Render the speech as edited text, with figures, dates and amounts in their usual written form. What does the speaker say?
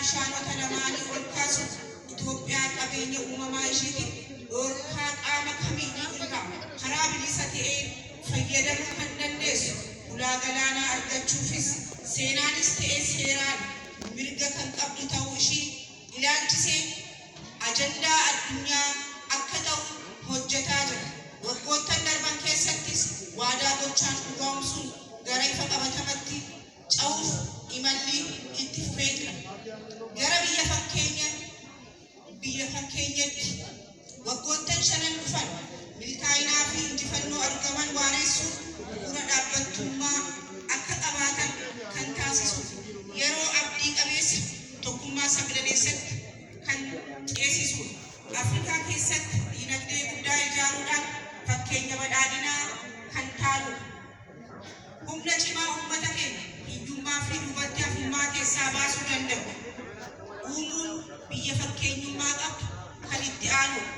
bishaanota lamaanii ol kaasu Itoophiyaa qabeenya uumamaa isheetiin dhorkaa qaama kamiyyuu irraa karaa bilisa ta'een fayyadamuu kan dandeessu ulaa galaanaa argachuufis seenaanis ta'ee seeraan mirga kan qabdu ta'uu ishii ilaalchisee ajandaa addunyaa akka ta'u hojjetaa jira. Waggoottan darban keessattis waadaa gochaan dhugoomsuun gara ifa qabatamatti ce'uuf imalli itti fufee jira. Gara biyya fakkeenyatti waggoottan shanan dhufan milkaa'inaa fi injifannoo argaman waareessuun bu'uura dhaabbattummaa akka qabaatan kan taasisuuf yeroo abdii qabeessa tokkummaa sagdaneessatti kan ceesisuudha. Afrikaa keessatti diinagdee guddaa ijaaruudhaan fakkeenya badhaadhinaa kan taanudha. Humna cimaa uummata keenya hiyyummaa fi duubatti hafummaa keessaa baasuu danda'u. Uumuun biyya fakkeenyummaa qabdu kan itti aanudha.